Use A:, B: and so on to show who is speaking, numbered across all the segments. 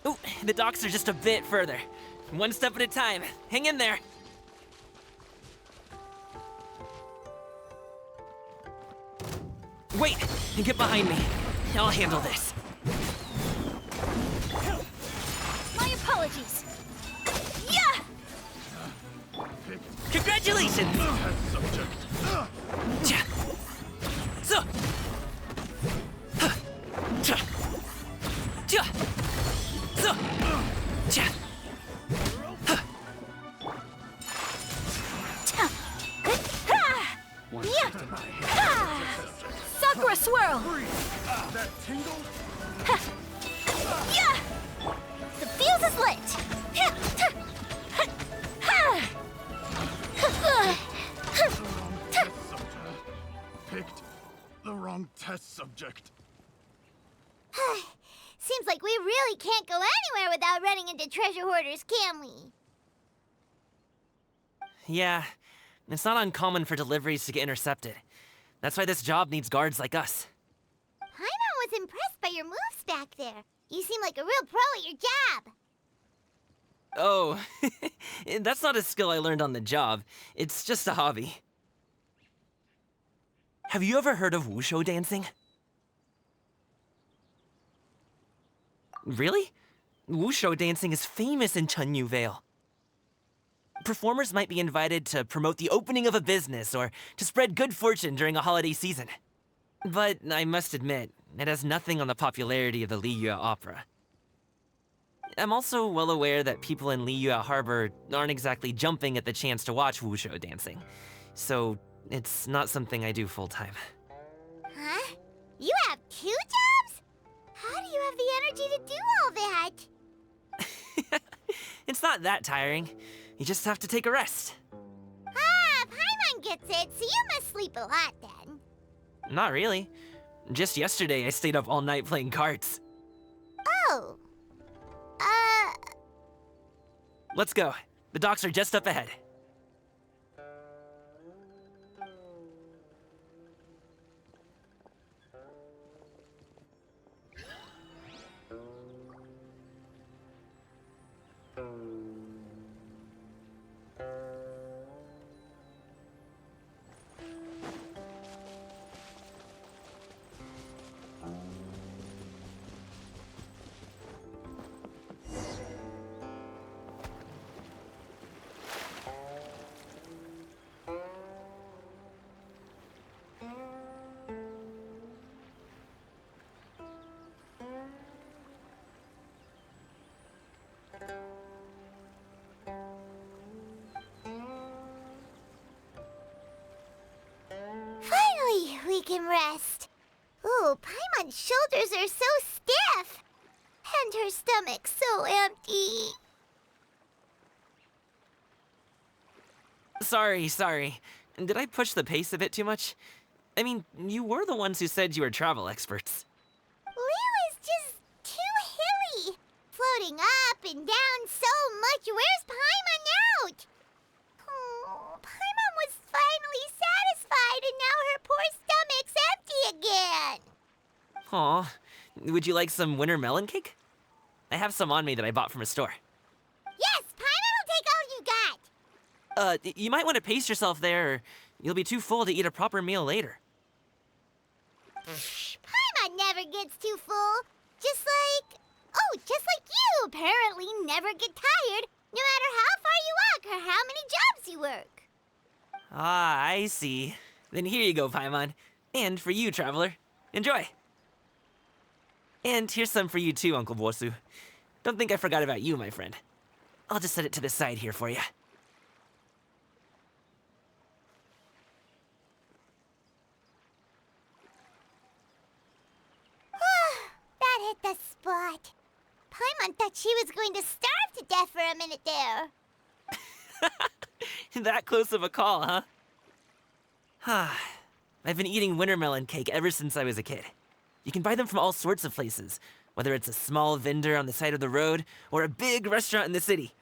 A: Ooh, the docks are just a bit further. One step at a time. Hang in there. Wait! Get behind me. I'll handle this.
B: My apologies. Yeah!
A: Congratulations! Cha. So. Huh. Cha. Cha. So. Cha. Huh.
B: Ta. Ha. Yeah. Ha. Sakura swirl.
C: That tingle?
B: Ha. Yeah. The fuse is lit. Ha. Ha. Ha.
C: Picked the wrong test subject.
D: Seems like we really can't go anywhere without running into treasure hoarders, can we?
A: Yeah, it's not uncommon for deliveries to get intercepted. That's why this job needs guards like us.
D: Paimon was impressed by your moves back there. You seem like a real pro at your job.
A: Oh, that's not a skill I learned on the job. It's just a hobby. Have you ever heard of wushu dancing? Really? Wushu dancing is famous in Chunyu Vale. Performers might be invited to promote the opening of a business or to spread good fortune during a holiday season. But I must admit, it has nothing on the popularity of the Liyue opera. I'm also well aware that people in Liyue Harbor aren't exactly jumping at the chance to watch wushu dancing. So it's not something I do full-time.
D: Huh? You have 2 jobs? How do you have the energy to do all that?
A: It's not that tiring. You just have to take a rest.
D: Ah, Paimon gets it, so you must sleep a lot then.
A: Not really. Just yesterday I stayed up all night playing cards.
D: Oh.
A: Let's go. The docks are just up ahead.
D: Finally, we can rest. Ooh, Paimon's shoulders are so stiff. And her stomach so empty.
A: Sorry. Did I push the pace a bit too much? I mean, you were the ones who said you were travel experts.
D: Liu is just too hilly. Floating up and down so much. Where's Paimon out? Oh, Paimon was finally satisfied and now her poor stomach's empty again.
A: Aw, would you like some winter melon cake? I have some on me that I bought from a store.
D: Yes, Paimon will take all you got.
A: You might want to pace yourself there, or you'll be too full to eat a proper meal later.
D: Paimon never gets too full. Just like you apparently never get tired, no matter how far you walk or how many jobs you work.
A: Ah, I see. Then here you go, Paimon. And for you, traveler. Enjoy. And here's some for you too, Uncle Bosu. Don't think I forgot about you, my friend. I'll just set it to the side here for you.
D: That hit the spot. Paimon thought she was going to starve to death for a minute there.
A: That close of a call, huh? I've been eating winter melon cake ever since I was a kid. You can buy them from all sorts of places, whether it's a small vendor on the side of the road or a big restaurant in the city.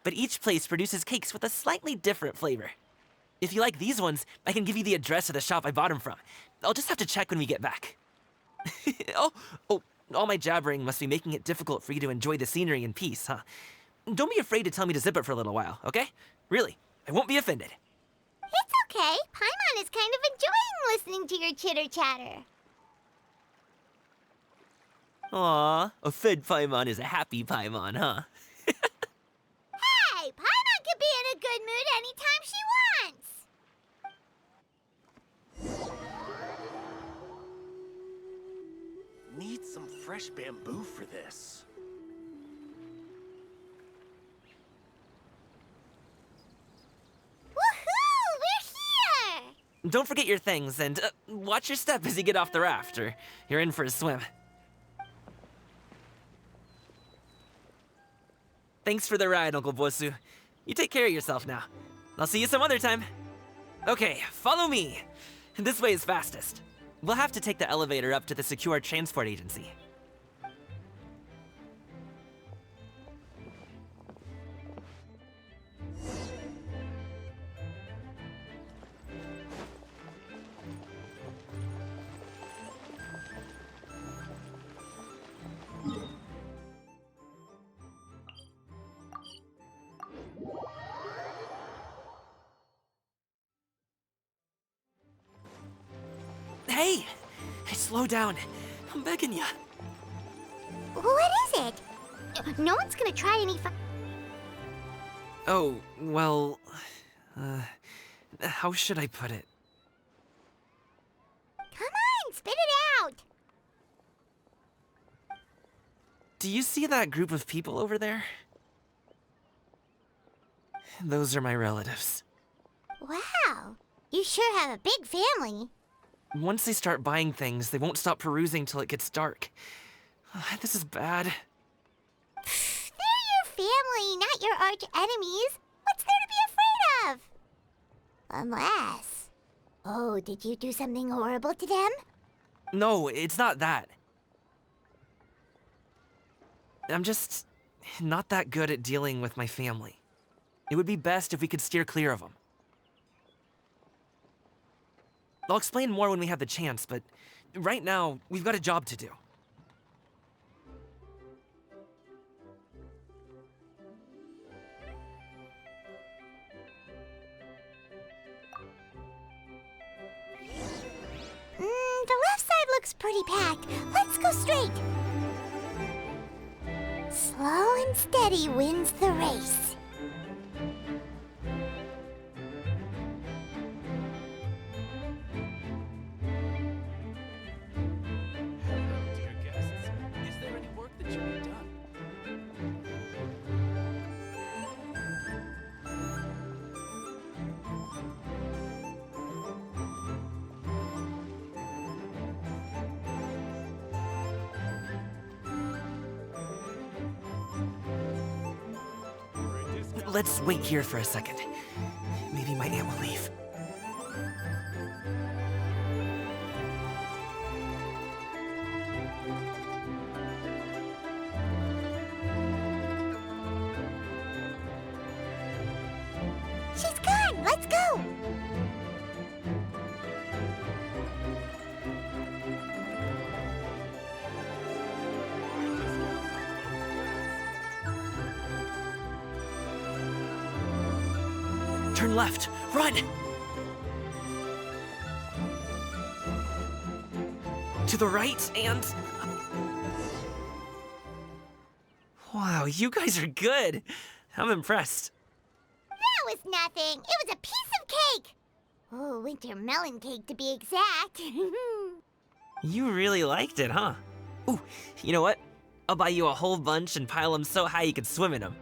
A: But each place produces cakes with a slightly different flavor. If you like these ones, I can give you the address of the shop I bought them from. I'll just have to check when we get back. Oh, All my jabbering must be making it difficult for you to enjoy the scenery in peace, huh? Don't be afraid to tell me to zip it for a little while, okay? Really, I won't be offended.
D: It's okay. Paimon is kind of enjoying listening to your chitter-chatter.
A: Aw, a fed Paimon is a happy Paimon, huh?
D: Hey, Paimon can be in a good mood anytime she wants.
E: Need some fresh bamboo for this.
D: Woohoo! We're here!
A: Don't forget your things, and watch your step as you get off the raft, or you're in for a swim. Thanks for the ride, Uncle Bosu. You take care of yourself now. I'll see you some other time. Okay, follow me. This way is fastest. We'll have to take the elevator up to the secure transport agency. Hey! Slow down. I'm begging ya.
D: What is it? No one's gonna try any
A: Oh, well... how should I put it?
D: Come on, spit it out!
A: Do you see that group of people over there? Those are my relatives.
D: Wow, you sure have a big family.
A: Once they start buying things, they won't stop perusing till it gets dark. This is bad.
D: They're your family, not your arch enemies. What's there to be afraid of? Unless... Oh, did you do something horrible to them?
A: No, it's not that. I'm just not that good at dealing with my family. It would be best if we could steer clear of them. I'll explain more when we have the chance, but right now, we've got a job to do.
D: The left side looks pretty packed. Let's go straight. Slow and steady wins the race.
E: Hello, dear guests. Is there any work that should be done?
A: Let's wait here for a second. Maybe my aunt will leave.
D: She's gone. Let's go.
A: Turn left. Run! To the right and... Wow, you guys are good. I'm impressed.
D: That was nothing. It was a piece of cake. Oh, winter melon cake to be exact.
A: You really liked it, huh? Ooh, you know what? I'll buy you a whole bunch and pile them so high you can swim in them.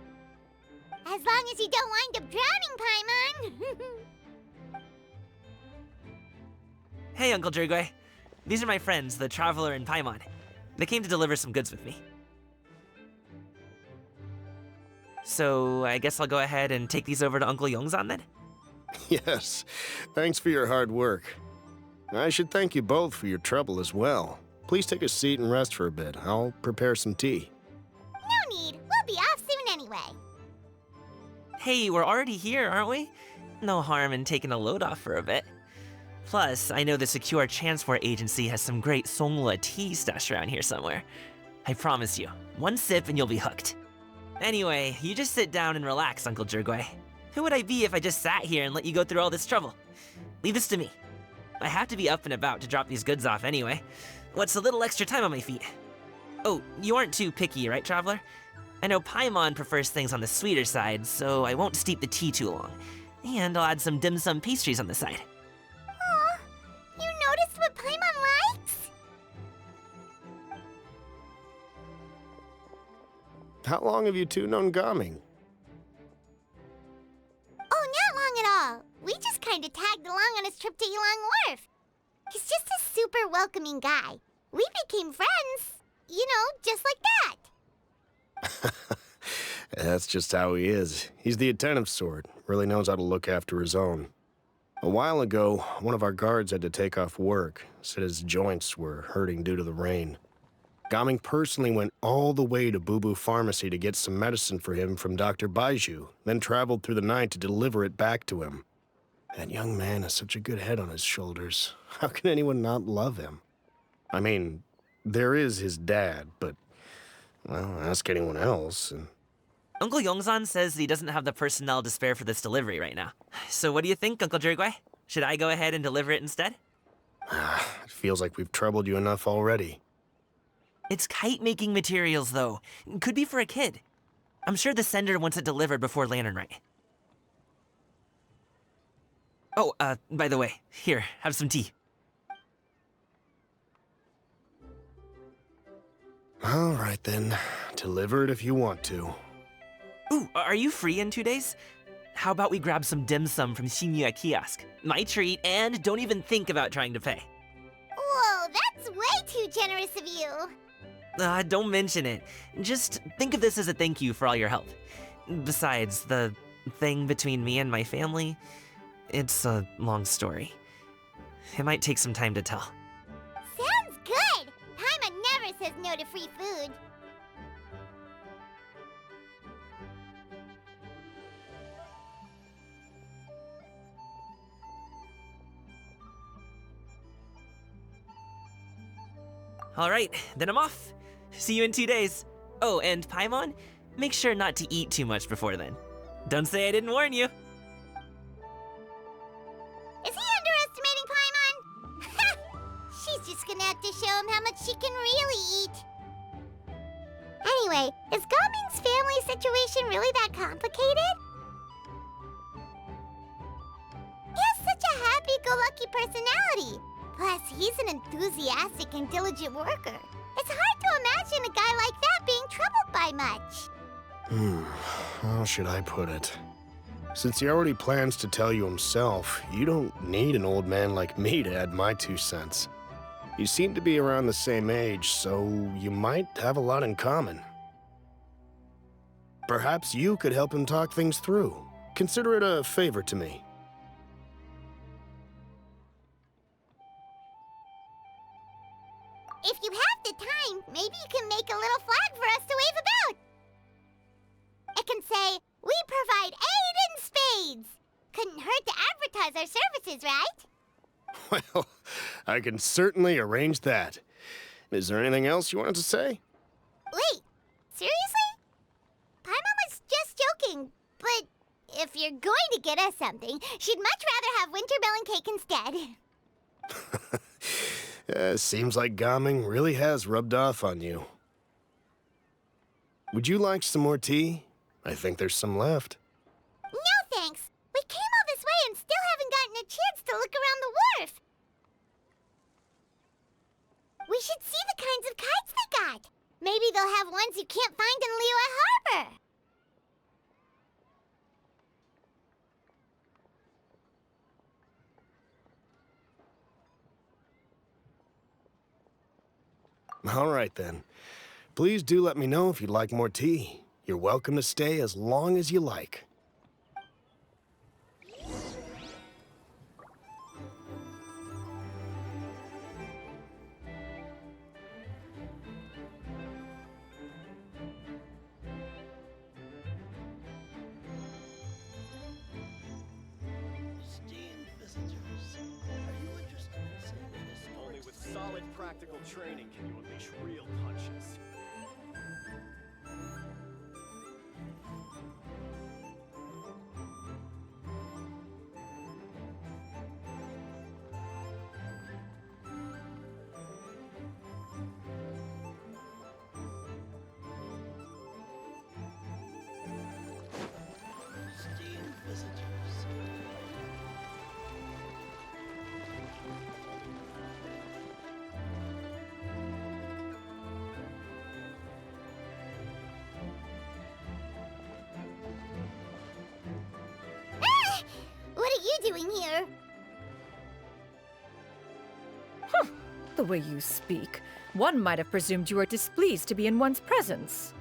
D: As long as you don't wind up drowning, Paimon.
A: Hey, Uncle Jirgwe. These are my friends, the Traveler and Paimon. They came to deliver some goods with me. So, I guess I'll go ahead and take these over to Uncle Yongzan then?
F: Yes, thanks for your hard work. I should thank you both for your trouble as well. Please take a seat and rest for a bit. I'll prepare some tea.
D: No need. We'll be off soon anyway.
A: Hey, we're already here, aren't we? No harm in taking a load off for a bit. Plus, I know the Secure Transport Agency has some great Songhua tea stashed around here somewhere. I promise you, one sip and you'll be hooked. Anyway, you just sit down and relax, Uncle Jergway. Who would I be if I just sat here and let you go through all this trouble? Leave this to me. I have to be up and about to drop these goods off anyway. What's a little extra time on my feet? Oh, you aren't too picky, right, Traveler? I know Paimon prefers things on the sweeter side, so I won't steep the tea too long. And I'll add some dim sum pastries on the side.
D: Aw, you noticed what Paimon likes?
F: How long have you two known Gaming?
D: Oh, not long at all. We just kind of tagged along on his trip to Yilong Wharf. He's just a super welcoming guy. We became friends, you know, just like that.
F: That's just how he is. He's the attentive sort, really knows how to look after his own. A while ago, one of our guards had to take off work, said his joints were hurting due to the rain. Gaming personally went all the way to Boo Boo Pharmacy to get some medicine for him from Dr. Baiju, then traveled through the night to deliver it back to him. That young man has such a good head on his shoulders. How can anyone not love him? I mean, there is his dad, but, well, ask anyone else, and...
A: Uncle Yongzan says he doesn't have the personnel to spare for this delivery right now. So what do you think, Uncle Jergway? Should I go ahead and deliver it instead?
F: It feels like we've troubled you enough already.
A: It's kite-making materials, though. Could be for a kid. I'm sure the sender wants it delivered before Lantern Rite. Oh, by the way, here, have some tea.
F: All right, then. Deliver it if you want to.
A: Ooh, are you free in 2 days? How about we grab some dim sum from Xianyun kiosk? My treat, and don't even think about trying to pay.
D: Whoa, that's way too generous of you.
A: Don't mention it. Just think of this as a thank you for all your help. Besides, the thing between me and my family, it's a long story. It might take some time to tell.
D: Sounds good. Paimon never says no to free food.
A: All right, then I'm off. See you in 2 days. Oh, and Paimon, make sure not to eat too much before then. Don't say I didn't warn you.
D: Is he underestimating Paimon? She's just gonna have to show him how much she can really eat. Anyway, is Gaming's family situation really that complicated? He has such a happy-go-lucky personality. Plus, he's an enthusiastic and diligent worker. It's hard to imagine a guy like that being troubled by much.
F: How should I put it? Since he already plans to tell you himself, you don't need an old man like me to add my 2 cents. You seem to be around the same age, so you might have a lot in common. Perhaps you could help him talk things through. Consider it a favor to me.
D: If you have the time, maybe you can make a little flag for us to wave about. It can say, "We provide aid in spades." Couldn't hurt to advertise our services, right?
F: Well, I can certainly arrange that. Is there anything else you wanted to say?
D: Wait, seriously? Paimon was just joking, but if you're going to get us something, she'd much rather have winter melon cake instead.
F: Seems like Gaming really has rubbed off on you. Would you like some more tea? I think there's some left.
D: No thanks. We came all this way and still haven't gotten a chance to look around the wharf. We should see the kinds of kites they got. Maybe they'll have ones you can't find in Liyue Harbor.
F: All right, then. Please do let me know if you'd like more tea. You're welcome to stay as long as you like.
E: Esteemed visitors, are you interested in seeing this?
G: Only with solid practical training can you unleash real punches.
D: doing here?
G: The way you speak, one might have presumed you were displeased to be in one's presence.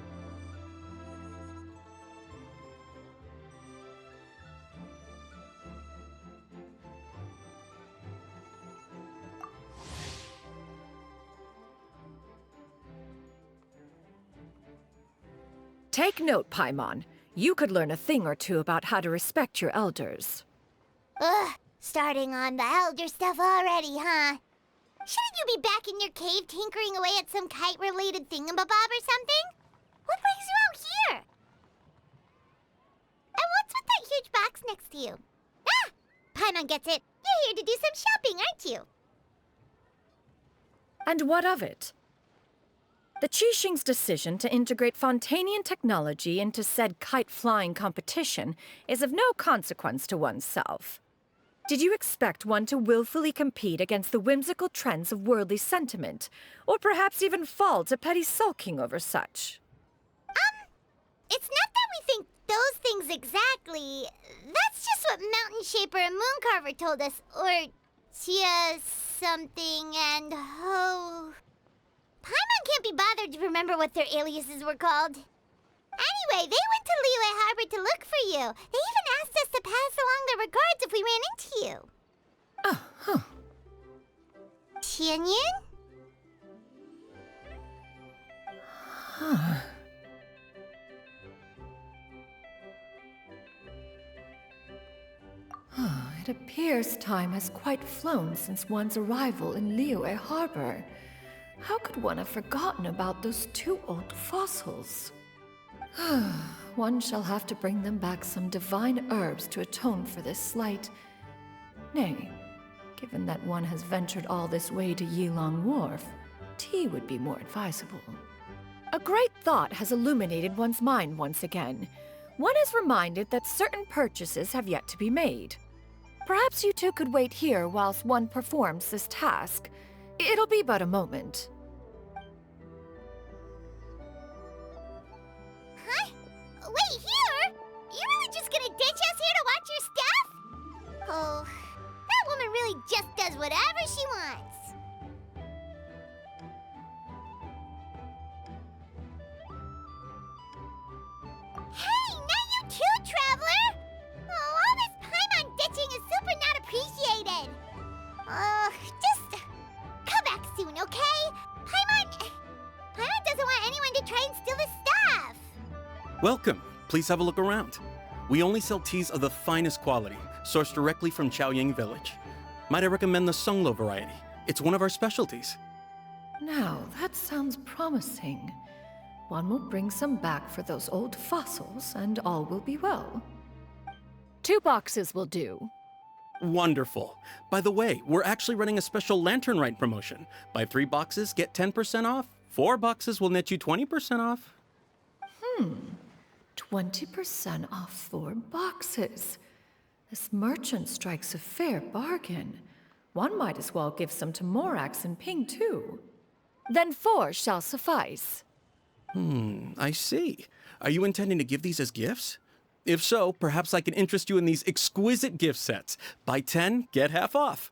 G: Take note, Paimon. You could learn a thing or two about how to respect your elders.
D: Ugh, starting on the elder stuff already, huh? Shouldn't you be back in your cave tinkering away at some kite-related thingamabob or something? What brings you out here? And what's with that huge box next to you? Ah! Paimon gets it. You're here to do some shopping, aren't you?
G: And what of it? The Qixing's decision to integrate Fontainian technology into said kite-flying competition is of no consequence to oneself. Did you expect one to willfully compete against the whimsical trends of worldly sentiment, or perhaps even fall to petty sulking over such?
D: It's not that we think those things exactly. That's just what Mountain Shaper and Mooncarver told us, or Tia something and Ho. Paimon can't be bothered to remember what their aliases were called. Anyway, they went to Liyue Harbor to look for you. They even asked us to pass along their regards if we ran into you.
G: Oh, huh.
D: Xianyun?
G: It appears time has quite flown since one's arrival in Liyue Harbor. How could one have forgotten about those two old fossils? One shall have to bring them back some divine herbs to atone for this slight. Nay, given that one has ventured all this way to Yilong Wharf, tea would be more advisable. A great thought has illuminated one's mind once again. One is reminded that certain purchases have yet to be made. Perhaps you two could wait here whilst one performs this task. It'll be but a moment.
D: Huh? Wait, here? You really just gonna ditch us here to watch your stuff? Oh, that woman really just does whatever she wants. Hey, not you too, Traveler! Oh, all this Paimon ditching is super not appreciated. Just come back soon, okay? Paimon doesn't want anyone to try and steal his stuff.
H: Welcome. Please have a look around. We only sell teas of the finest quality, sourced directly from Chaoying Village. Might I recommend the Sunglo variety? It's one of our specialties.
G: Now, that sounds promising. One will bring some back for those old fossils, and all will be well. 2 boxes will do.
H: Wonderful. By the way, we're actually running a special Lantern Rite promotion. Buy 3 boxes, get 10% off. 4 boxes will net you 20% off.
G: 20% off 4 boxes. This merchant strikes a fair bargain. One might as well give some to Morax and Ping, too. Then 4 shall suffice.
H: I see. Are you intending to give these as gifts? If so, perhaps I can interest you in these exquisite gift sets. Buy 10, get half off.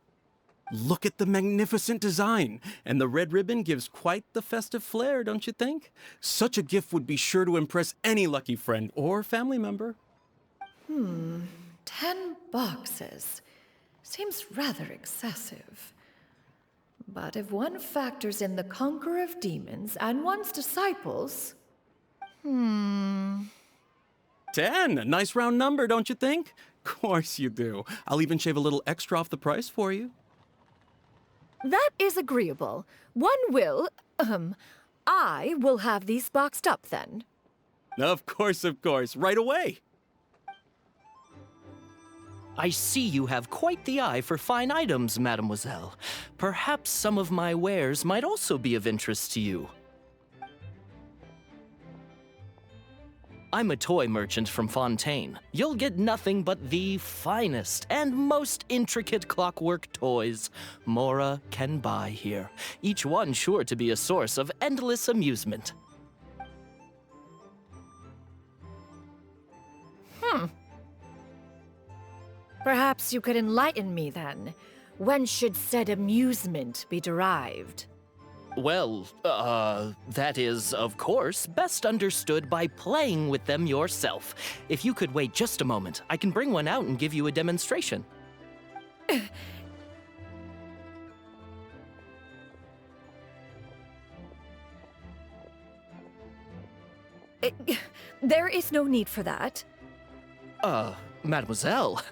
H: Look at the magnificent design, and the red ribbon gives quite the festive flair, don't you think? Such a gift would be sure to impress any lucky friend or family member.
G: 10 boxes. Seems rather excessive. But if one factors in the conqueror of demons and one's disciples...
H: 10! A nice round number, don't you think? Course you do. I'll even shave a little extra off the price for you.
G: That is agreeable. One will... I will have these boxed up, then.
H: Of course, right away.
A: I see you have quite the eye for fine items, mademoiselle. Perhaps some of my wares might also be of interest to you. I'm a toy merchant from Fontaine. You'll get nothing but the finest and most intricate clockwork toys Mora can buy here, each one sure to be a source of endless amusement.
G: Perhaps you could enlighten me then. When should said amusement be derived?
I: Well, that is, of course, best understood by playing with them yourself. If you could wait just a moment, I can bring one out and give you a demonstration.
G: There is no need for that.
I: Mademoiselle.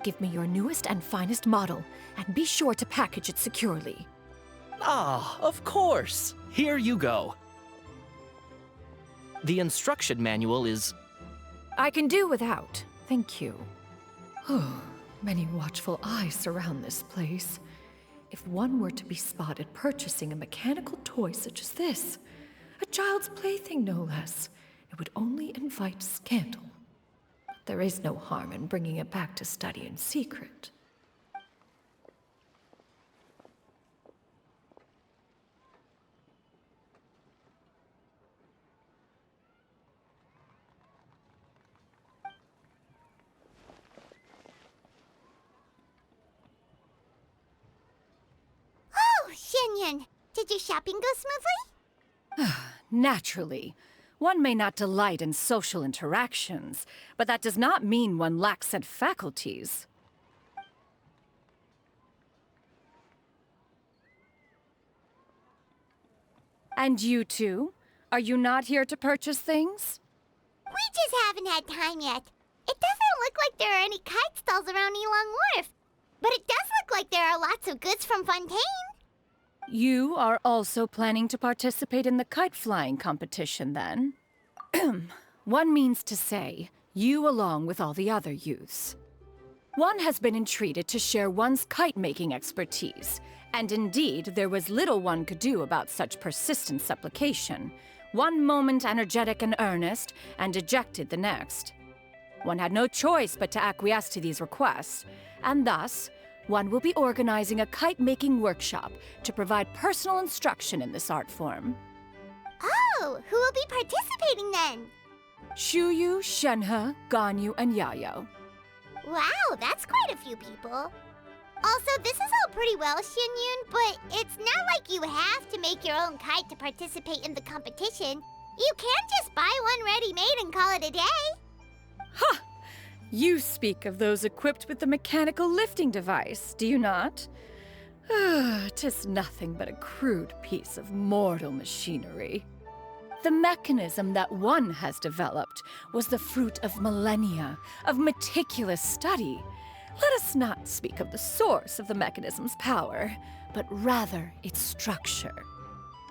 G: Give me your newest and finest model, and be sure to package it securely.
I: Ah, of course. Here you go. The instruction manual is...
G: I can do without, thank you. Many watchful eyes surround this place. If one were to be spotted purchasing a mechanical toy such as this, a child's plaything no less, it would only invite scandal. But there is no harm in bringing it back to study in secret.
D: Oh, Xianyun, did your shopping go smoothly?
G: Naturally. One may not delight in social interactions, but that does not mean one lacks said faculties. And you two? Are you not here to purchase things?
D: We just haven't had time yet. It doesn't look like there are any kite stalls around Yilong Wharf, but it does look like there are lots of goods from Fontaine.
G: You are also planning to participate in the kite flying competition, then? One means to say, you along with all the other youths. One has been entreated to share one's kite-making expertise, and indeed there was little one could do about such persistent supplication. One moment energetic and earnest, and dejected the next. One had no choice but to acquiesce to these requests, and thus, one will be organizing a kite-making workshop to provide personal instruction in this art form.
D: Oh, who will be participating then?
G: Shuyu, Shenhe, Ganyu, and Yayo.
D: Wow, that's quite a few people. Also, this is all pretty well, Xianyun, but it's not like you have to make your own kite to participate in the competition. You can just buy one ready-made and call it a day.
G: Ha! You speak of those equipped with the mechanical lifting device, do you not? 'Tis nothing but a crude piece of mortal machinery. The mechanism that one has developed was the fruit of millennia of meticulous study. Let us not speak of the source of the mechanism's power, but rather its structure.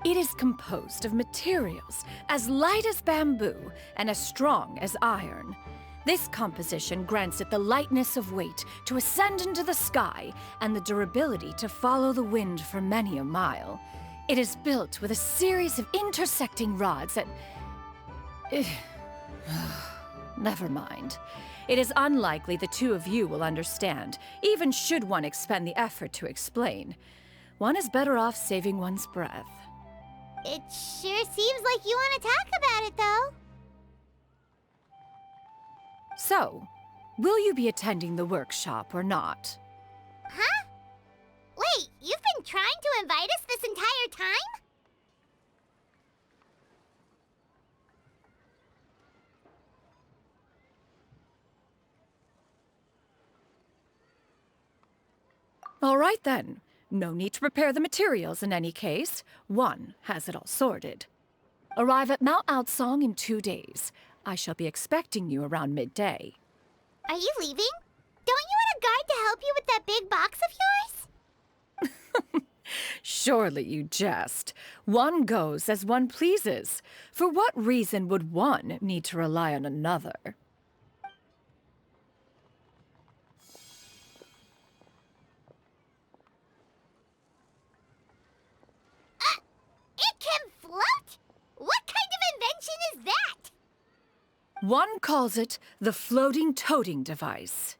G: It is composed of materials as light as bamboo and as strong as iron. This composition grants it the lightness of weight to ascend into the sky and the durability to follow the wind for many a mile. It is built with a series of intersecting rods that... Never mind. It is unlikely the two of you will understand, even should one expend the effort to explain. One is better off saving one's breath.
D: It sure seems like you want to talk about it, though.
G: So, will you be attending the workshop or not?
D: Huh? Wait, you've been trying to invite us this entire time?
G: All right then. No need to prepare the materials in any case. One has it all sorted. Arrive at Mount Outsong in 2 days. I shall be expecting you around midday.
D: Are you leaving? Don't you want a guard to help you with that big box of yours?
G: Surely you jest. One goes as one pleases. For what reason would one need to rely on another?
D: It can float? What kind of invention is that?
G: One calls it the floating toting device.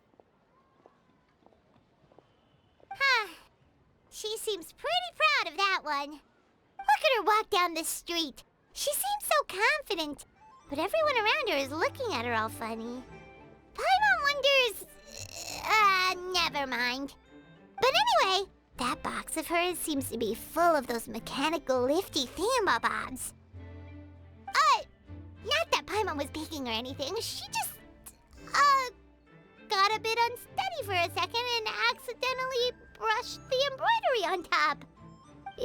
D: Huh. She seems pretty proud of that one. Look at her walk down the street. She seems so confident, but everyone around her is looking at her all funny. Paimon wonders... Never mind. But anyway, that box of hers seems to be full of those mechanical lifty thingamabobs. Not that Paimon was peeking or anything. She just, got a bit unsteady for a second and accidentally brushed the embroidery on top.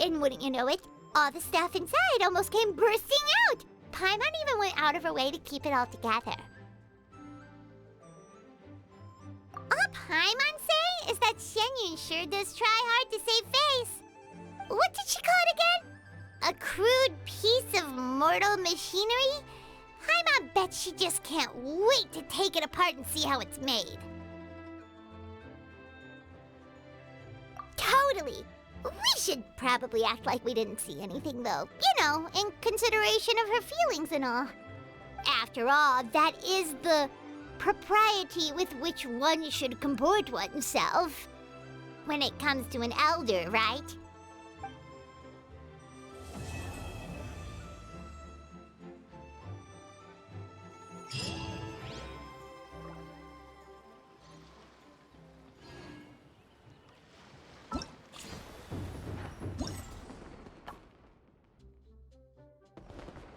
D: And wouldn't you know it, all the stuff inside almost came bursting out. Paimon even went out of her way to keep it all together. All Paimon say is that Xianyun sure does try hard to save face. What did she call it again? A crude piece of mortal machinery? Paimon bet she just can't wait to take it apart and see how it's made. Totally. We should probably act like we didn't see anything, though. You know, in consideration of her feelings and all. After all, that is the propriety with which one should comport oneself. When it comes to an elder, right?